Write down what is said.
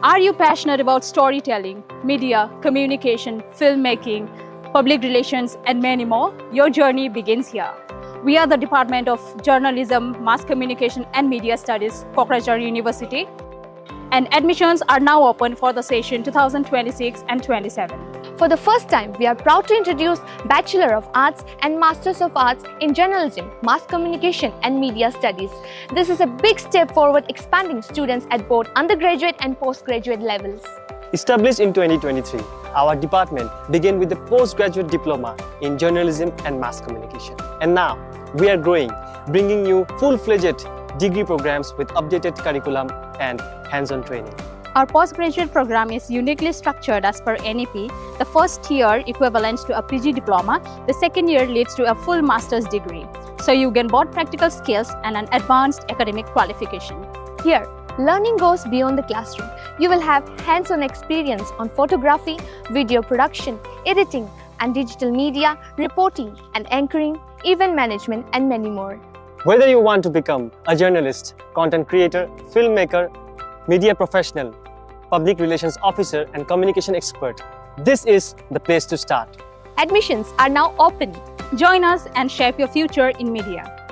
Are you passionate about storytelling, media, communication, filmmaking, public relations, and many more? Your journey begins here. We are the Department of Journalism, Mass Communication and Media Studies, Kokrajhar University, and admissions are now open for the session 2026 and 27. For the first time, we are proud to introduce Bachelor of Arts and Masters of Arts in Journalism, Mass Communication and Media Studies. This is a big step forward, expanding students at both undergraduate and postgraduate levels. Established in 2023, our department began with the postgraduate diploma in Journalism and Mass Communication. And now, we are growing, bringing you full-fledged degree programs with updated curriculum and hands-on training. Our postgraduate program is uniquely structured as per NEP. The first year equivalent to a PG diploma, the second year leads to a full master's degree. So you gain both practical skills and an advanced academic qualification. Here, learning goes beyond the classroom. You will have hands-on experience on photography, video production, editing and digital media, reporting and anchoring, event management and many more. Whether you want to become a journalist, content creator, filmmaker, media professional, public relations officer and communication expert, this is the place to start. Admissions are now open. Join us and shape your future in media.